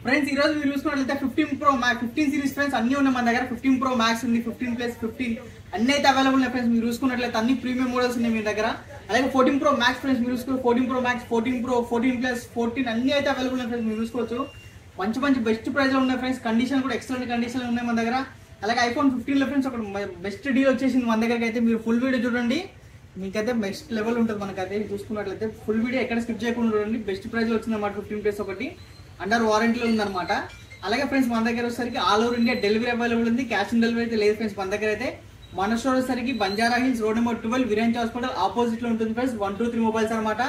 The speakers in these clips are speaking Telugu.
ఫ్రెండ్స్ ఈ రోజు మీరు చూసుకున్నట్లయితే 15 Pro Max 15 సిరీస్ ఫ్రెండ్స్ అన్ని ఉన్నాయి మన దగ్గర. 15 Pro Max ఉంది, 15 Plus 15 అన్ని అయితే అవైలబుల్ ఉన్నాయి ఫ్రెండ్స్. మీరు చూసుకున్నట్లయితే అన్ని ప్రీమియం మోడల్స్ ఉన్నాయి మీ దగ్గర. అలాగే 14 Pro Max ఫ్రెండ్స్ మీరు చూసుకున్న 14 Pro Max 14 Pro 14 Plus 14 అన్ని అయితే అవైలబుల్ ఉన్నాయి ఫ్రెండ్స్. మీరు చూసుకోవచ్చు మంచి మంచి బెస్ట్ ప్రైస్ లో ఉన్నాయి ఫ్రెండ్స్. కండిషన్ కూడా ఎక్సలెంట్ కండిషన్ లో ఉన్నాయి మన దగ్గర. అలాగే iPhone 15 లో ఫ్రెండ్స్ ఒక బెస్ట్ డీల్ వచ్చేసింది మన దగ్గరికి. అయితే మీరు ఫుల్ వీడియో చూడండి, మీకైతే బెస్ట్ లెవెల్ ఉంటుంది మనకైతే. చూసుకున్నట్లయితే ఫుల్ వీడియో ఎక్కడ స్కిప్ చేయకుండా చూడండి. బెస్ట్ ప్రైస్ లో వచ్చింది అన్నమాట. 15 Plus ఒకటి అండర్ వారంటీలో ఉందన్నమాట. అలాగే ఫ్రెండ్స్ మన దగ్గర వచ్చేసరికి all over India delivery available ఉంది. క్యాష్ ఆన్ డెలివరీ అయితే లేదు ఫ్రెండ్స్ మన దగ్గర అయితే. మన స్టోర్ వచ్చేసరికి బంజారా హిల్స్ రోడ్ నెంబర్ 12 విరాంజ్ హాస్పిటల్ ఆపోజిట్ లో ఉంటుంది ఫ్రెండ్స్. 123 మొబైల్స్ అనమాట.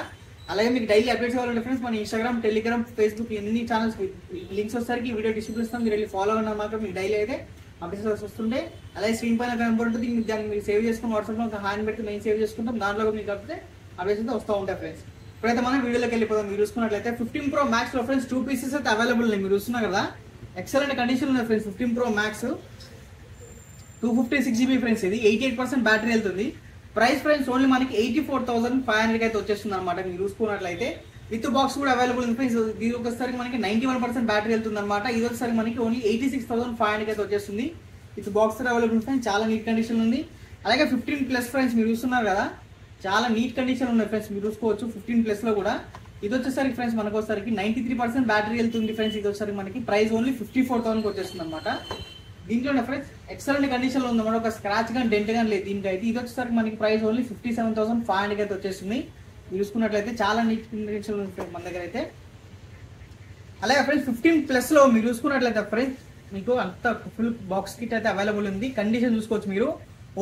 అలాగే మీకు డైలీ అప్డేట్స్ కావాలంటే ఫ్రెండ్స్ మన ఇన్స్టాగ్రామ్, టెలిగ్రామ్, ఫేస్బుక్ ఎన్ని ఛానల్స్ లింక్స్ వచ్చేసరికి వీడియో డిస్క్రిప్షన్ ఇస్తాం. మీరు వెళ్ళి ఫాలో అన్న మాత్రం మీకు డైలీ అయితే అప్డేట్స్ వస్తుంటే. అలాగే స్క్రీన్ పైన కనబడి ఉంటుంది, మీకు దాన్ని మీరు సేవ్ చేసుకుని వాట్సాప్లో ఒక హ్యాండ్ పెట్టి మేము సేవ్ చేసుకుంటాం. దాంట్లో మీకు కాకపోతే అప్డేట్స్ అయితే వస్తూ ఉంటాయి ఫ్రెండ్స్. ఇప్పుడైతే మనం వీడియోలోకి వెళ్ళిపోతాం. మీరు చూసుకున్నట్లయితే 15 Pro Max లో ఫ్రెండ్స్ 2 పీసెస్ అయితే అవైలబుల్ ఉన్నాయి. మీరు చూస్తున్నారు కదా ఎక్సలెంట్ కండిషన్ ఉన్నాయి friends. 15 Pro Max 256GB friends. ఇది 88% బ్యాటరీ వెళ్తుంది. ప్రైస్ ఫ్రెండ్స్ ఓన్లీ మనకి 84,500 అయితే వచ్చేస్తుంది అనమాట. మీరు చూసుకున్నట్లయితే విత్ బాక్స్ కూడా అవైలబుల్ ఉంది ఫ్రెండ్స్. ఇది ఒకసారి మనకి 91% బ్యాటరీ వెళ్తుంది అనమాట. ఇది ఒకసారి మనకి ఓన్లీ 86,500 అయితే వచ్చేస్తుంది. With box available friends. చాలా నీట్ కండిషన్ ఉంది. అలాగే 15 Plus ఫ్రెండ్స్ మీరు చూస్తున్నారు కదా చాలా నీట్ కండిషన్ ఉన్నాయి ఫ్రెండ్స్. మీరు చూసుకోవచ్చు 15 Plus లో కూడా. ఇది వచ్చేసరికి ఫ్రెండ్స్ మనకు వచ్చేసరికి 93% బ్యాటరీ వెళ్తుంది ఫ్రెండ్స్. ఇది వచ్చేసరికి మనకి ప్రైస్ ఓన్లీ 54,000 వచ్చేస్తుంది అనమాట. దీంట్లో ఫ్రెండ్స్ ఎక్సలెంట్ కండిషన్ లో ఉందన్నమాట. ఒక స్క్రాచ్ కానీ డెంట్ కానీ లేదు దీనికి అయితే. ఇది వచ్చేసరికి మనకి ప్రైస్ ఓన్లీ 57,500 అయితే వచ్చేస్తుంది. మీరు చూసుకున్నట్లయితే చాలా నీట్ కండిషన్ ఉంది మన దగ్గర అయితే. అలాగే ఫ్రెండ్స్ 15 Plus లో మీరు చూసుకున్నట్లయితే ఫ్రెండ్స్ మీకు అంత ఫుల్ బాక్స్ కిట్ అయితే అవైలబుల్ ఉంది. కండిషన్ చూసుకోవచ్చు మీరు.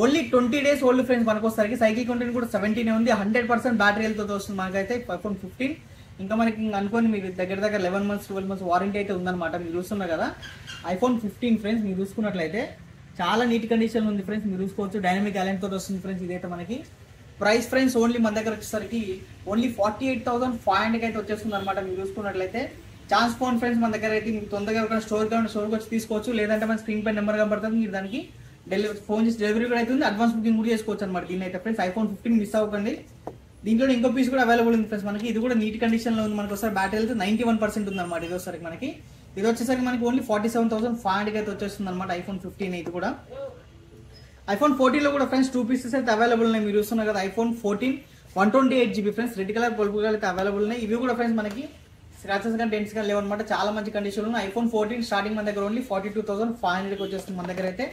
ఓన్లీ 20 days ఓల్డ్ ఫ్రెండ్స్ మనకు వస్తారు. సైకిల్ కంటెంట్ కూడా 17 ఉంది. 100% బ్యాటరీ హెల్త్ వస్తుంది మనకైతే iPhone 15. ఇంకా మనకి అనుకోని మీరు దగ్గర 11 months 12 months వారంటీ అయితే ఉందన్నమాట. మీరు చూస్తున్నారు కదా iPhone 15 ఫ్రెండ్స్ మీరు చూసుకున్నట్లయితే చాలా నీట్ కండిషన్ ఉంది ఫ్రెండ్స్. మీరు చూసుకోవచ్చు డైనమిక్ అలైన్ తోటి వస్తుంది ఫ్రెండ్స్. ఇదైతే మనకి ప్రైస్ ఫ్రెండ్స్ ఓన్లీ మన దగ్గర వచ్చేసరికి ఓన్లీ 48,500 అయితే వచ్చేస్తుంది అనమాట. మీరు చూసుకున్నట్లయితే ఛాన్స్ ఫోన్ ఫ్రెండ్స్ మన దగ్గర అయితే మీకు తొందరగా స్టోర్కి వచ్చి తీసుకోవచ్చు. లేదంటే మన స్క్రీన్ పై నెంబర్ కనబడుతుంది. మీరు దానికి ఫోన్ చేసి డెలివరీ కూడా అవుతుంది. అడ్వాన్స్ బుకింగ్ కూడా చేసుకోవచ్చు అనమాట. దీని అయితే ఫ్రెండ్స్ iPhone 15 మిస్ అవ్వకండి. దీంట్లో ఇంకో పీస్ కూడా అవైలబుల్ ఉంది ఫ్రెండ్స్ మనకి. ఇది కూడా నీట్ కండిషన్ లో ఉంది. మనకి ఒకసారి బ్యాటరీ అయితే 91% ఉంది అనమాట. ఇది వచ్చేసరికి మనకి ఇది వచ్చేసరికి మనకి ఓన్లీ 47,500 అయితే వచ్చేస్తుంది అనమాట. iPhone 15 ఇది కూడా. iPhone 14 లో కూడా ఫ్రెండ్స్ 2 పీసెస్ అయితే అవైలబుల్ ఉన్నాయి. మీరు చూస్తున్నారు కదా iPhone 14 128GB friends. Red colour pulp colour అయితే అవైలబుల్ ఉన్నాయి. ఇవి కూడా ఫ్రెండ్స్ మనకి స్క్రాచెస్ కానీ డెంట్స్ కానీ లేవన్నమాట. చాలా మంచి కండిషన్ ఉన్నాయి. iPhone 14 స్టార్టింగ్ మన దగ్గర ఓన్లీ 42,500 వచ్చేస్తుంది మన దగ్గర అయితే.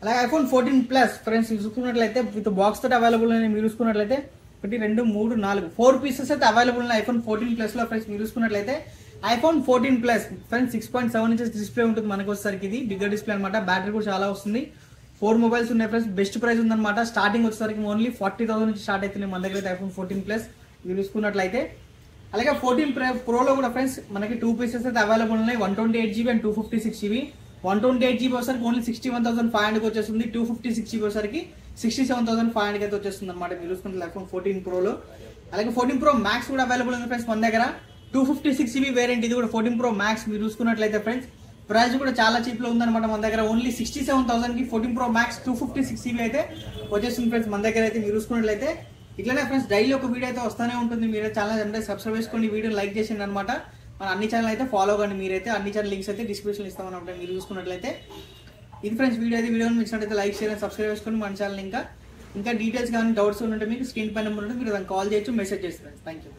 అలాగే iPhone 14 Plus ఫ్రెండ్స్ చూసుకున్నట్లయితే విత్ బాక్స్ తోటి అవైలబుల్ ఉన్నాయి. మీరు చూసుకున్నట్లయితే 1 2 3 4 4 పీసెస్ అయితే అవైలబుల్ ఉన్నాయి iPhone 14 Plus లో ఫ్రెండ్స్. మీరు చూసుకున్నట్లయితే iPhone 14 Plus friends 6.7 inches display ఉంటుంది మనకు వచ్చేసరికి. ఇది బిగ్గర్ డిస్ప్లే అనమాట. బ్యాటరీ కూడా చాలా వస్తుంది. 4 మొబైల్స్ ఉన్నాయి ఫ్రెండ్స్. బెస్ట్ ప్రైస్ ఉందన్నమాట. స్టార్టింగ్ వచ్చేసరికి ఓన్లీ 40,000 నుంచి స్టార్ట్ అవుతున్నాయి మన దగ్గర అయితే iPhone 14 Plus మీరు చూసుకున్నట్లయితే. అలాగే 14 Pro లో కూడా ఫ్రెండ్స్ మనకి 2 పీసెస్ అయితే అవైలబుల్ ఉన్నాయి. 128GB and 256GB. 128GB వచ్చేసరికి ఓన్లీ 61,500 వచ్చేస్తుంది. 256GB వచ్చేసరికి 67,500 అయితే వచ్చేస్తుంది అనమాట. మీరు చూసుకుంటే iPhone 14 Pro లో. అలాగే 14 Pro Max కూడా అవైలబుల్ ఉంది ఫ్రెండ్స్ మన దగ్గర. 256GB వేరియంట్ ఇది కూడా 14 Pro Max. మీరు చూసుకున్నట్లయితే ఫ్రెండ్స్ ప్రైస్ కూడా చాలా చీప్ లో ఉందన్నమాట మన దగ్గర. ఓన్లీ 67,000 కి 14 Pro Max 256GB అయితే వచ్చేస్తుంది ఫ్రెండ్స్ మన దగ్గర అయితే. మీరు చూసుకున్నట్లయితే ఇట్లానే ఫ్రెండ్స్ డైలీ ఒక వీడియో అయితే వస్తూనే ఉంటుంది. మీరు ఛానల్ అంటే సబ్స్క్రైబ్ చేసుకోండి, వీడియో లైక్ చేయండి అనమాట. మన అన్ని ఛానల్ అయితే ఫాలో కండి. మీరైతే అన్ని ఛానల్ లింక్స్ అయితే డిస్క్రిప్షన్ ఇస్తామన్నమాట. మీరు చూసుకున్నట్లయితే ఇది ఫ్రెండ్స్ వీడియో అయితే. వీడియోని నచ్చినట్లయితే లైక్ చేయండి, సబ్స్క్రైబ్ చేసుకోండి మన ఛానల్. ఇంకా డీటెయిల్స్ కానీ డౌట్స్ ఉంటే మీకు స్క్రీన్ పై నెంబర్ ఉంటే మీరు దాన్ని కాల్ చేయొచ్చు, మెసేజ్ చేస్తారు. Thank you.